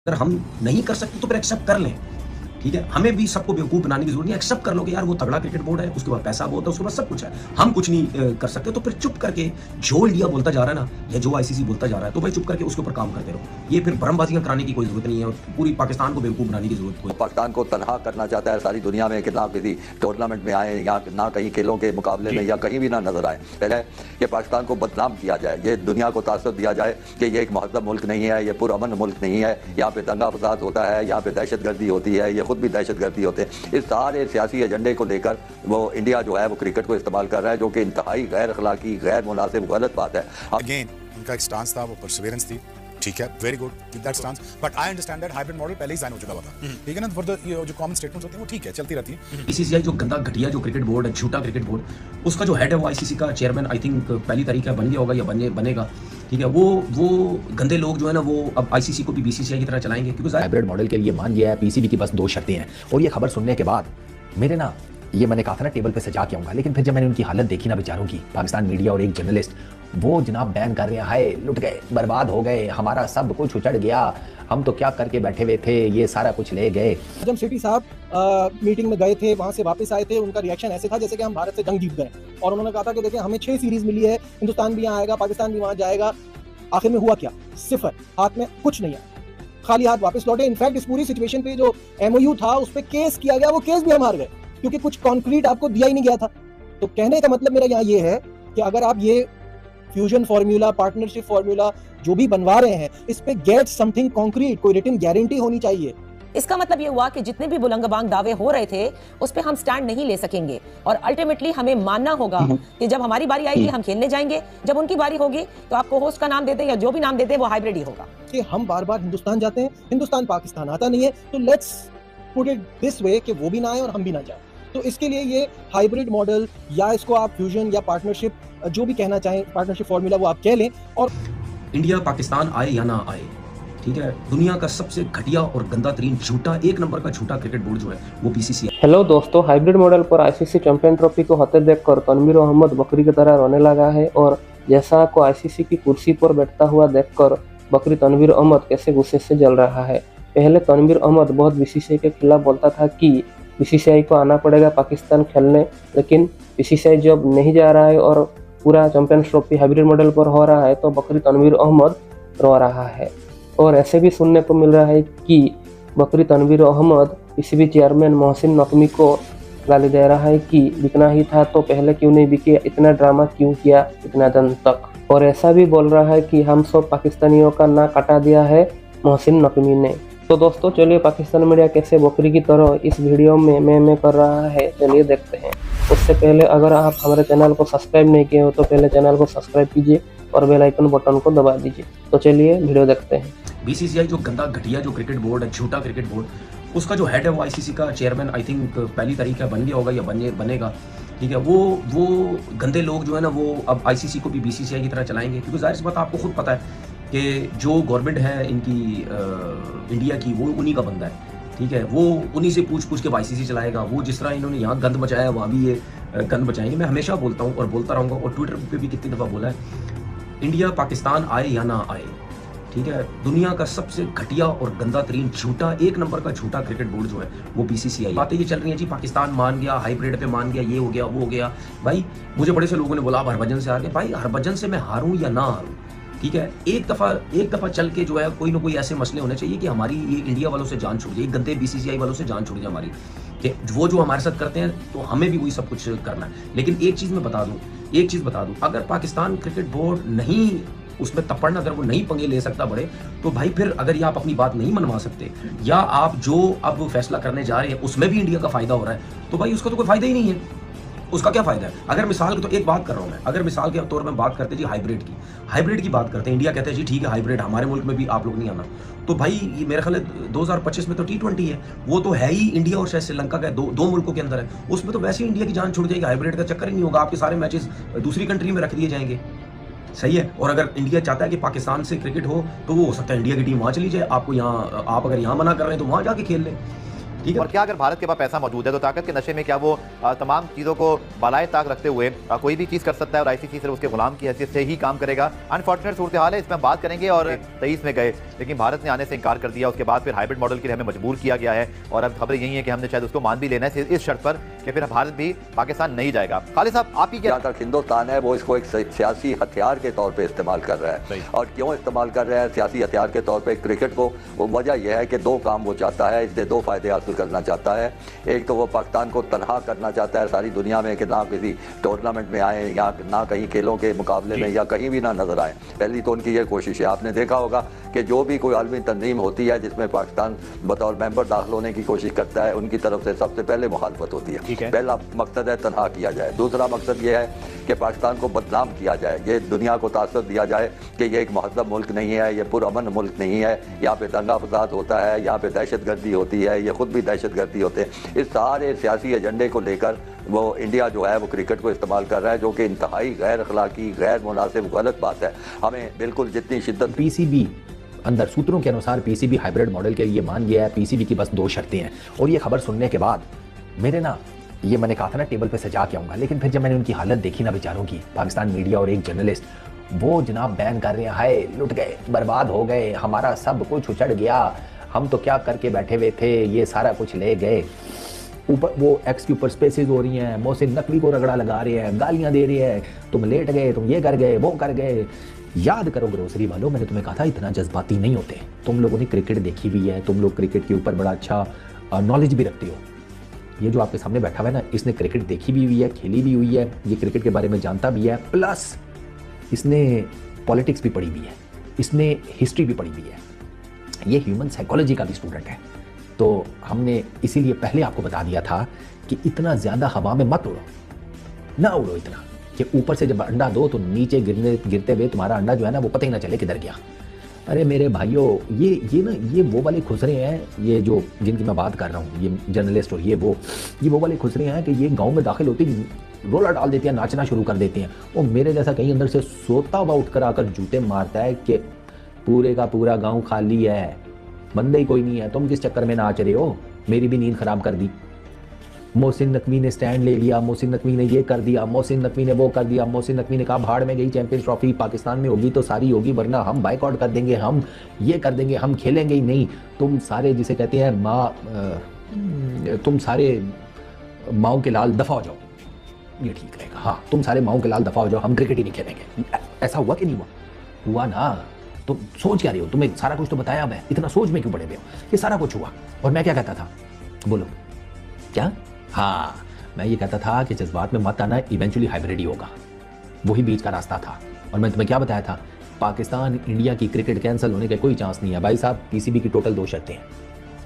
अगर हम नहीं कर सकते तो फिर एक्सेप्ट कर लें, ठीक है? हमें भी सबको बेवकूफ़ बनाने की ज़रूरत नहीं है, एक्सेप्ट कर लो कि यार वो तगड़ा क्रिकेट बोर्ड है, उसके पास पैसा बहुत है, उसके पास सब कुछ है। हम कुछ नहीं कर सकते, तो फिर चुप करके जो इंडिया बोलता जा रहा है ना, या जो आईसीसी बोलता जा रहा है, तो भाई चुप करके उसके ऊपर काम करते रहो। ये फिर भ्रमबाज़ियाँ कराने की कोई ज़रूरत नहीं है और पूरी पाकिस्तान को बेवकूफ़ बनाने की ज़रूरत कोई। पाकिस्तान को तनहा करना चाहता है सारी दुनिया में कि ना किसी टूर्नामेंट में आए या ना कहीं खेलों के मुकाबले में या कहीं भी ना नजर आए। पहले ये पाकिस्तान को बदनाम किया जाए, ये दुनिया को तासुर दिया जाए कि ये एक महज़ब मुल्क नहीं है, ये पुरअमन मुल्क नहीं है, यहाँ पे दंगा फसाद होता है, यहाँ पे दहशतगर्दी होती है, ये खुद भी दहशतगर्दी होते हैं। इस सारे सियासी एजेंडे को लेकर वो इंडिया जो है वो क्रिकेट को इस्तेमाल कर रहा है, जो कि इंतहाई गैर अखलाकी, गैर मुनासिब, गलत बात है। अगेन उनका एक स्टांस था, वो परसिवेरेंस थी, ठीक है, very good, keep that stance, but I understand that hybrid model पहले ही साइन हो चुका था, ठीक है ना, फॉर द जो कॉमन स्टेटमेंट्स होते हैं वो ठीक है, चलती रहती है। बीसीसीआई जो गंदा घटिया जो क्रिकेट बोर्ड है, झूठा क्रिकेट बोर्ड, उसका जो हेड है वो आईसीसी का चेयरमैन आई थिंक पहली तारीख का बन गया होगा या बनेगा, ठीक है? वो गंदे लोग जो है ना वो अब आईसीसी को भी बीसीसीआई की तरह चलाएंगे, क्योंकि हाइब्रिड मॉडल के लिए मान गया है। पीसीबी की बस 2 शर्तें हैं और ये खबर सुनने के बाद मेरे ना, ये मैंने कहा था ना टेबल पे सजा के आऊंगा, लेकिन फिर जब मैंने उनकी हालत देखी ना बेचारों की, पाकिस्तान मीडिया और एक जर्नलिस्ट, वो जनाब बयान कर रहे हैं, हाय लुट गए, बर्बाद हो गए, हमारा सब कुछ उचड़ गया, हम तो क्या करके बैठे हुए थे, ये सारा कुछ ले गए। जब सिटी साहब मीटिंग में गए थे, वहां से वापस आए थे, उनका रिएक्शन ऐसे था जैसे कि हम भारत से जंग जीत गए, और उन्होंने कहा था कि देखिए हमें 6 सीरीज मिली है, हिंदुस्तान भी यहाँ आएगा, पाकिस्तान भी वहां जाएगा। आखिर में हुआ क्या? सिफर, हाथ में कुछ नहीं है, खाली हाथ वापस लौटे। इनफैक्ट इस पूरी सिचुएशन पे जो एमओयू था उस पर केस किया गया, वो केस भी हम हार गए क्योंकि कुछ कॉन्क्रीट आपको दिया ही नहीं गया था। तो कहने का मतलब मेरा यहाँ ये है कि अगर आप ये फ्यूजन फार्मूला, पार्टनरशिप फार्मूला जो भी बनवा रहे हैं, इस पे गेट समथिंग कॉन्क्रीट, कोई रिटन गारंटी होनी चाहिए। इसका मतलब ये हुआ कि जितने भी बुलंदबांग दावे हो रहे थे उस पे हम स्टैंड नहीं ले सकेंगे और अल्टीमेटली हमें मानना होगा कि जब हमारी बारी आएगी हम खेलने जाएंगे, जब उनकी बारी होगी तो आपको होस्ट का नाम देते या जो भी नाम देते वो हाइब्रिड ही होगा। कि हम बार बार हिंदुस्तान जाते हैं, हिंदुस्तान पाकिस्तान आता नहीं है, तो let's put it this way कि वो भी ना आए और हम भी ना जाए। तो इसके लिए ये हाइब्रिड मॉडल, या इसको आप फ्यूजन या पार्टनरशिप जो भी कहना चाहें, पार्टनरशिप फार्मूला वो आप कह लें। और इंडिया पाकिस्तान आए या ना आए, ठीक है, दुनिया का सबसे घटिया और गंदा तरीन झूठा, 1 नंबर का झूठा क्रिकेट बोर्ड जो है वो बीसीसीआई। हेलो दोस्तों, हाइब्रिड मॉडल पर आईसीसी चैंपियन ट्रॉफी को होते देखकर तनवीर अहमद बकरी की तरह रोने लगा है, और जैसा को आईसीसी की कुर्सी पर बैठता हुआ देखकर बकरी तनवीर अहमद कैसे गुस्से से जल रहा है। पहले तनवीर अहमद बहुत बीसीसीआई के खिलाफ बोलता था कि बीसीसीआई को आना पड़ेगा पाकिस्तान खेलने, लेकिन बीसीसीआई जब नहीं जा रहा है और पूरा चैंपियंस ट्रॉफी हाइब्रिड मॉडल पर हो रहा है तो बकरी तनवीर अहमद रो रहा है। और ऐसे भी सुनने को मिल रहा है कि बकरी तनवीर अहमद पीसीबी चेयरमैन मोहसिन नकवी को गाली दे रहा है कि बिकना ही था तो पहले क्यों नहीं बिके, इतना ड्रामा क्यों किया इतना दिन तक। और ऐसा भी बोल रहा है कि हम सब पाकिस्तानियों का नाक काटा दिया है मोहसिन नकवी ने। तो दोस्तों चलिए पाकिस्तान मीडिया कैसे बकरी की तरह इस वीडियो में मैं कर रहा है, चलिए देखते हैं। उससे पहले अगर आप हमारे चैनल को सब्सक्राइब नहीं किए हो तो पहले चैनल को सब्सक्राइब कीजिए और बेल आइकन बटन को दबा दीजिए। तो चलिए वीडियो देखते हैं। बीसीसीआई जो गंदा घटिया जो क्रिकेट बोर्ड है, झूठा क्रिकेट बोर्ड, उसका जो हेड है वो आईसीसी का चेयरमैन आई थिंक पहली तारीख का बन गया होगा या बनेगा, ठीक है? वो गंदे लोग जो है ना वो अब आईसीसी को भी बीसीसीआई की तरह चलाएंगे, क्योंकि जाहिर सी बात आपको खुद पता है कि जो गवर्नमेंट है इनकी इंडिया की, वो उन्हीं का बंदा है, ठीक है? वो उन्हीं से पूछ के आईसीसी चलाएगा। वो जिस तरह इन्होंने यहाँ गंद मचाया वहाँ भी ये गंद मचाएंगे। मैं हमेशा बोलता हूँ और बोलता रहूँगा, और ट्विटर पे भी कितनी दफ़ा बोला है, इंडिया पाकिस्तान आए या ना आए, ठीक है, दुनिया का सबसे घटिया और गंदा तरीन झूठा, 1 नंबर का झूठा क्रिकेट बोर्ड जो है वो बीसीसीआई। बातें ये चल रही हैं जी पाकिस्तान मान गया, हाइब्रिड पे मान गया, ये हो गया वो हो गया। भाई मुझे बड़े से लोगों ने बोला आप हरभजन से हार गए। भाई हरभजन से मैं हारूं या ना हारूं, ठीक है, एक दफ़ा चल के जो है कोई ना कोई ऐसे मसले होने चाहिए कि हमारी ये इंडिया वालों से जान छूट जाए, गंदे बीसीसीआई वालों से जान छूट जाए हमारी, कि वो जो हमारे साथ करते हैं तो हमें भी वही सब कुछ करना है। लेकिन एक चीज़ बता दूं, अगर पाकिस्तान क्रिकेट बोर्ड नहीं उसमें तपड़ना, अगर वो नहीं पंगे ले सकता बड़े, तो भाई फिर अगर ये आप अपनी बात नहीं मनवा सकते, या आप जो अब फैसला करने जा रहे हैं उसमें भी इंडिया का फायदा हो रहा है, तो भाई उसका तो कोई फायदा ही नहीं है। उसका क्या फायदा है? अगर मिसाल की, तो एक बात कर रहा हूं मैं, अगर मिसाल के तौर पर बात करते जी हाइब्रिड की बात करते हैं, इंडिया कहते हैं जी ठीक है हाइब्रिड हमारे मुल्क में भी आप लोग नहीं आना, तो भाई ये मेरा ख्याल है 2025 में तो T20 है, वो तो है ही इंडिया और शायद श्रीलंका का दो मुल्कों के अंदर है, उसमें तो वैसे ही इंडिया की जान छुड़ जाएगी, हाइब्रिड का चक्कर ही नहीं होगा, आपके सारे मैचेस दूसरी कंट्री में रख दिए जाएंगे, सही है। और अगर इंडिया चाहता है कि पाकिस्तान से क्रिकेट हो तो वो हो सकता है इंडिया की टीम वहाँ चली जाए, आपको यहाँ, आप अगर यहाँ मना कर रहे हैं तो वहाँ जाके खेल लें, ठीक है। और क्या अगर भारत के पास पैसा मौजूद है तो ताकत के नशे में क्या वो तमाम चीज़ों को बालाए ताक रखते हुए कोई भी चीज़ कर सकता है और आईसीसी सिर्फ उसके गुलाम की हैसियत से ही काम करेगा? अनफॉर्चुनेट सूरत हाल है, इसमें हम बात करेंगे। और 23 में गए लेकिन भारत ने आने से इनकार कर दिया, उसके बाद फिर हाइब्रिड मॉडल के लिए हमें मजबूर किया गया है और अब खबर यही है कि हमने शायद उसको मान भी लेना है इस शर्त पर कि फिर भारत भी पाकिस्तान नहीं जाएगा। खालिद साहब आप ही क्या जहाँ तक हिंदुस्तान है वो इसको एक सियासी हथियार के तौर पे इस्तेमाल कर रहा है। और क्यों इस्तेमाल कर रहा है सियासी हथियार के तौर पे क्रिकेट को? वो वजह यह है कि दो काम वो चाहता है, इससे दो फायदे हासिल करना चाहता है। एक तो वो पाकिस्तान को तनहा करना चाहता है सारी दुनिया में कि ना किसी टूर्नामेंट में आए या ना कहीं खेलों के मुकाबले में या कहीं भी ना नजर आए। पहली तो उनकी ये कोशिश है। आपने देखा होगा कि जो भी कोई आलमी तंजीम होती है जिसमें पाकिस्तान बतौर मेंबर दाखिल होने की कोशिश करता है उनकी तरफ से सबसे पहले मुखालफत होती है। पहला मकसद है तनहा किया जाए। दूसरा मकसद ये है कि पाकिस्तान को बदनाम किया जाए, ये दुनिया को तासर दिया जाए कि ये एक महज़ब मुल्क नहीं है, ये पुरअमन मुल्क नहीं है, यहाँ पे दंगा फसाद होता है, यहाँ पे दहशतगर्दी होती है, ये खुद भी दहशतगर्दी होते हैं। इस सारे सियासी एजेंडे को लेकर वो इंडिया जो है वो क्रिकेट को इस्तेमाल कर रहा है, जो कि इंतहाई गैर अखलाकी, गैर मुनासिब, गलत बात है। हमें बिल्कुल जितनी शिद्दत पीसीबी अंदर सूत्रों के अनुसार पीसीबी हाइब्रिड मॉडल के लिए मान गया है। पीसीबी की बस 2 शर्तें हैं और ये खबर सुनने के बाद मेरे ना ये मैंने कहा था ना टेबल पे सजा के आऊँगा, लेकिन फिर जब मैंने उनकी हालत देखी ना बेचारों की, पाकिस्तान मीडिया और एक जर्नलिस्ट वो जनाब बैन कर रहे हैं, हाय लुट गए, बर्बाद हो गए, हमारा सब कुछ उचड़ गया, हम तो क्या करके बैठे हुए थे, ये सारा कुछ ले गए। ऊपर वो एक्स के ऊपर स्पेसेस हो रही हैं, मोहसिन नकवी को रगड़ा लगा रहे हैं, गालियाँ दे रही है, तुम लेट गए, तुम ये कर गए, वो कर गए। याद करो ग्रोसरी वालों, मैंने तुम्हें कहा था इतना जज्बाती नहीं होते। तुम लोगों ने क्रिकेट देखी भी है, तुम लोग क्रिकेट के ऊपर बड़ा अच्छा नॉलेज भी रखते हो। ये जो आपके सामने बैठा हुआ है ना, इसने क्रिकेट देखी भी हुई है, खेली भी हुई है, ये क्रिकेट के बारे में जानता भी है, प्लस इसने पॉलिटिक्स भी पढ़ी हुई है, इसने हिस्ट्री भी पढ़ी हुई है, ये ह्यूमन साइकोलॉजी का भी स्टूडेंट है। तो हमने इसीलिए पहले आपको बता दिया था कि इतना ज़्यादा हवा में मत उड़ो, ना उड़ो इतना कि ऊपर से जब अंडा दो तो नीचे गिरते हुए तुम्हारा अंडा जो है ना वो पता ही ना चले किधर गया। अरे मेरे भाइयों, ये वो वाले खुसरे हैं, ये जो जिनकी मैं बात कर रहा हूँ, ये जर्नलिस्ट और ये वो वाले खुसरे हैं कि ये गांव में दाखिल होते रोला डाल देते हैं, नाचना शुरू कर देते हैं। वो मेरे जैसा कहीं अंदर से सोता हुआ उठकर आकर जूते मारता है कि पूरे का पूरा गाँव खाली है, बंदे ही कोई नहीं है, तुम किस चक्कर में नाच रहे हो, मेरी भी नींद खराब कर दी। मोहसिन नकवी ने स्टैंड ले लिया, मोहसिन नकवी ने ये कर दिया, मोहसिन नकवी ने वो कर दिया, मोहसिन नकवी ने कहा भाड़ में गई चैंपियंस ट्रॉफी, पाकिस्तान में होगी तो सारी होगी, वरना हम बाइकआउट कर देंगे, हम ये कर देंगे, हम खेलेंगे ही नहीं। तुम सारे जिसे कहते हैं तुम सारे माओ के लाल दफा हो जाओ, ये ठीक रहेगा। हाँ, तुम सारे माओ के लाल दफा हो जाओ, हम क्रिकेट ही नहीं खेलेंगे। ऐसा हुआ कि नहीं हुआ ना? तो सोच क्या रहे हो? तुम्हें सारा कुछ तो बताया मैं, इतना सोच में क्यों पड़े हुए हो? ये सारा कुछ हुआ और मैं क्या कहता था, बोलो क्या? हाँ, मैं ये कहता था कि जज्बात में मत आना, इवेंचुअली हाइब्रिड ही होगा, वही बीच का रास्ता था। और मैं तुम्हें क्या बताया था, पाकिस्तान इंडिया की क्रिकेट कैंसिल होने के कोई चांस नहीं है भाई साहब। पीसीबी की टोटल 2 शर्तें हैं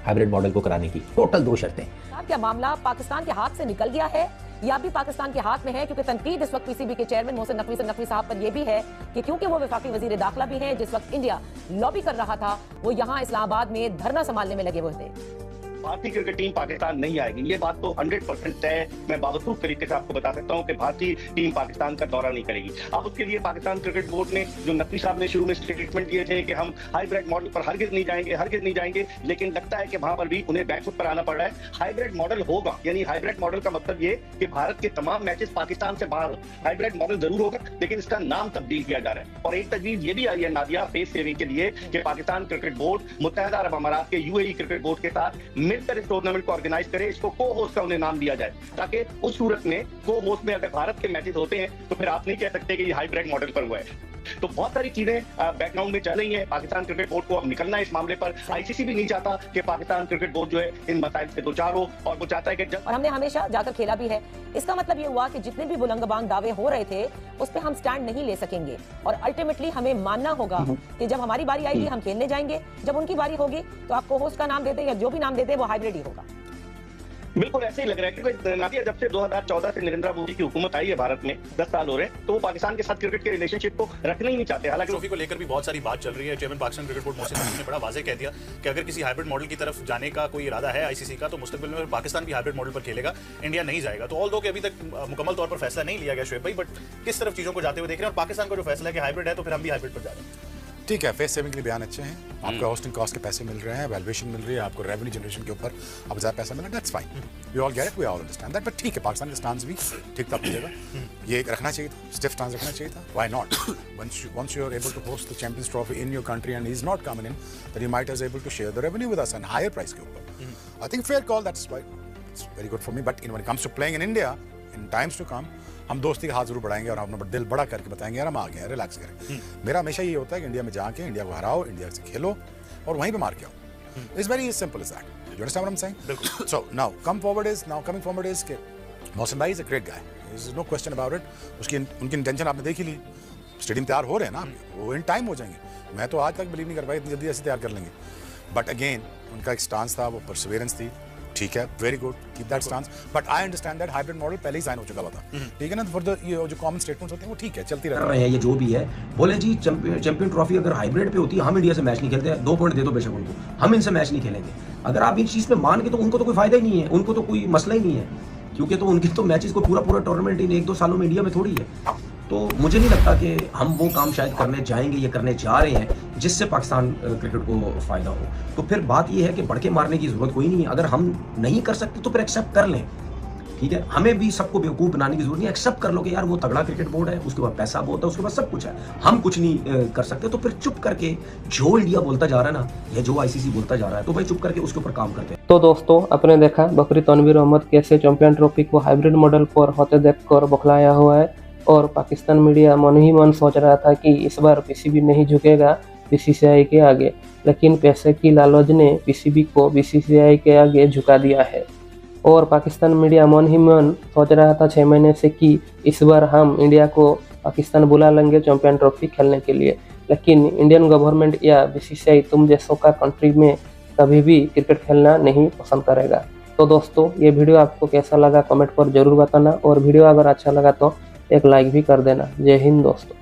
हाइब्रिड मॉडल को कराने की, टोटल 2 शर्तें। क्या मामला पाकिस्तान के हाथ से निकल गया है या भी पाकिस्तान के हाथ में है? क्योंकि तनकीद इस वक्त पीसीबी के चेयरमैन मोहसिन नकवी साहब पर यह भी है कि क्योंकि वो वफाकी वजीर दाखिला भी हैं, जिस वक्त इंडिया लॉबी कर रहा था वो यहाँ इस्लामाबाद में धरना संभालने में लगे हुए थे। भारतीय क्रिकेट टीम पाकिस्तान नहीं आएगी, ये बात तो 100% तय। मैं बावजूद तरीके से आपको बता सकता हूं कि भारतीय टीम पाकिस्तान का दौरा नहीं करेगी। अब उसके लिए पाकिस्तान क्रिकेट बोर्ड ने, जो नकवी साहब ने शुरू में स्टेटमेंट दिए थे कि हम हाइब्रिड मॉडल पर हरगिज नहीं जाएंगे, लेकिन लगता है कि वहां पर भी उन्हें बैकफुट पर आना पड़ रहा है। हाइब्रिड मॉडल होगा, यानी हाइब्रिड मॉडल का मतलब ये कि भारत के तमाम मैचेस पाकिस्तान से बाहर हो। हाइब्रिड मॉडल जरूर होगा, लेकिन इसका नाम तब्दील किया जा रहा है। और एक तजवीज ये भी आ रही है नादिया, फेस सेविंग के लिए, कि पाकिस्तान क्रिकेट बोर्ड मुत्तहिदा अरब अमारात के यूएई क्रिकेट बोर्ड के साथ मिलकर इस टूर्नामेंट ऑर्गेनाइज करे, इसको को होस्ट का उन्हें नाम दिया जाए, ताकि उस सूरत में को होस्ट में अगर भारत के मैचेस होते हैं तो फिर आप नहीं कह सकते कि ये हाइब्रिड मॉडल पर हुआ है। तो बहुत सारी चीजें बैकग्राउंड में चल रही हैं। पाकिस्तान क्रिकेट बोर्ड को अब निकलना है इस मामले पर। आईसीसी भी नहीं चाहता कि पाकिस्तान क्रिकेट बोर्ड जो है इन मसाइल से दो चार हो, और वो चाहता है कि और हमने हमेशा जाकर खेला भी है। इसका मतलब ये हुआ कि जितने भी बुलंदबांग दावे हो रहे थे उस पर हम स्टैंड नहीं ले सकेंगे और अल्टीमेटली हमें मानना होगा कि जब हमारी बारी आएगी हम खेलने जाएंगे, जब उनकी बारी होगी तो आपको होस्ट का नाम देते या जो भी नाम देते वो हाइब्रिड ही होगा। बिल्कुल ऐसे ही लग रहा है, क्योंकि नादिया जब से 2014 से नरेंद्र मोदी की हुकूमत आई है भारत में, 10 साल हो रहे हैं, तो वो पाकिस्तान के साथ क्रिकेट के रिलेशनशिप को रखना ही नहीं चाहते। हालांकि ट्रॉफी को लेकर भी बहुत सारी बात चल रही है। Chairman Pakistan cricket board Mohsin Naqvi ने बड़ा वाज़ेह कह दिया कि अगर किसी हाइब्रिड मॉडल की तरफ जाने का कोई इरादा है आईसीसी का, तो मुस्तकबिल में पाकिस्तान भी हाइब्रिड मॉडल पर खेलेगा, इंडिया नहीं जाएगा। तो ऑल दो कि अभी तक मुकम्मल तौर पर फैसला नहीं लिया गया शुएब भाई, बट किस तरफ चीज़ों को जाते हुए देख रहे हैं, और पाकिस्तान का जो फैसला है कि हाइब्रिड है तो फिर हम भी हाइब्रिड पर जा रहे हैं। ठीक है, फेस सेविंग के लिए बयान अच्छे हैं, आपको होस्टिंग कॉस्ट के पैसे मिल रहे हैं, वैल्यूएशन मिल रही है, आपको रेवेन्यू जनरेशन के ऊपर अब ज़्यादा पैसा मिल रहा है, that's fine, we all get it, we all understand that, but ठीक है, पाकिस्तान के स्टांस भी ठीक था अपनी जगह, ये रखना चाहिए था, स्टिफ स्टांस रखना चाहिए था, why not, once you are able to host the Champions Trophy in your country and he's not coming in, then you might as able to share the revenue with us and higher price के ऊपर, I think fair call, that's why it's very good for me, but when it comes to playing in India, in times to come, हम दोस्ती का हाथ जरूर बढ़ाएंगे और अपना दिल बड़ा करके बताएंगे यार हम आ गए हैं, रिलैक्स करें। मेरा हमेशा ये होता है कि इंडिया में जाके इंडिया को हराओ, इंडिया से खेलो और वहीं पे मार के आओ। It's very simple is that, you understand what I am saying? बिल्कुल। So now coming forward is के मौसम भाई is a great guy, there is no question about it, उनकी इंटेंशन आपने देख ही ली, स्टेडियम तैयार हो रहे हैं ना, वो इन टाइम हो जाएंगे, मैं तो आज तक बिलीव नहीं कर पाया इतनी जल्दी ऐसे तैयार कर लेंगे, बट अगेन उनका एक स्टांस था, वो परसिवेरेंस थी, ठीक है, very good, keep that stance, but I understand that hybrid model पहले ही साइन हो चुका हुआ था, ठीक है ना, फॉर द ये जो कॉमन स्टेटमेंट्स होते हैं वो ठीक है, चलती रहती है, ये जो भी है, बोले जी चैंपियन ट्रॉफी अगर हाइब्रिड पे होती है, हम इंडिया से मैच नहीं खेलते, 2 पॉइंट दे दो बेशक उनको, हम इनसे मैच नहीं खेलेंगे, अगर आप इस चीज़ पे मान के, तो उनको तो कोई फायदा ही नहीं है, उनको तो कोई मसला ही नहीं है, क्योंकि तो उनके तो मैचेस को पूरा टूर्नामेंट इन 1-2 सालों में इंडिया में थोड़ी है, तो मुझे नहीं लगता कि हम वो काम शायद करने जाएंगे, ये करने जा रहे हैं जिससे पाकिस्तान क्रिकेट को फ़ायदा हो। तो फिर बात ये है कि बढ़ के मारने की ज़रूरत कोई नहीं है, अगर हम नहीं कर सकते तो फिर एक्सेप्ट कर लें, ठीक है, हमें भी सबको बेवकूफ़ बनाने की जरूरत नहीं, एक्सेप्ट कर लो कि यार वो तगड़ा क्रिकेट बोर्ड है, उसके बाद पैसा बहुत है, उसके बाद सब कुछ है, हम कुछ नहीं कर सकते, तो फिर चुप करके जो इंडिया बोलता जा रहा है ना, या जो आईसीसी बोलता जा रहा है, तो भाई चुप करके उसके ऊपर काम करते हैं। तो दोस्तों, आपने देखा बकरी तनवीर अहमद कैसे चैंपियन ट्रॉफी को हाइब्रिड मॉडल पर होते देखकर बौखलाया हुआ है, और पाकिस्तान मीडिया मन ही मन सोच रहा था कि इस बार पीसीबी नहीं झुकेगा बीसीसीआई के आगे, लेकिन पैसे की लालच ने पीसीबी को बीसीसीआई के आगे झुका दिया है। और पाकिस्तान मीडिया मन ही मन सोच रहा था 6 महीने से कि इस बार हम इंडिया को पाकिस्तान बुला लेंगे चैंपियन ट्रॉफी खेलने के लिए, लेकिन इंडियन गवर्नमेंट या बीसीसीआई तुम जैसों का कंट्री में कभी भी क्रिकेट खेलना नहीं पसंद करेगा। तो दोस्तों, ये वीडियो आपको कैसा लगा कमेंट पर जरूर बताना, और वीडियो अगर अच्छा लगा तो एक लाइक भी कर देना। जय हिंद दोस्तों।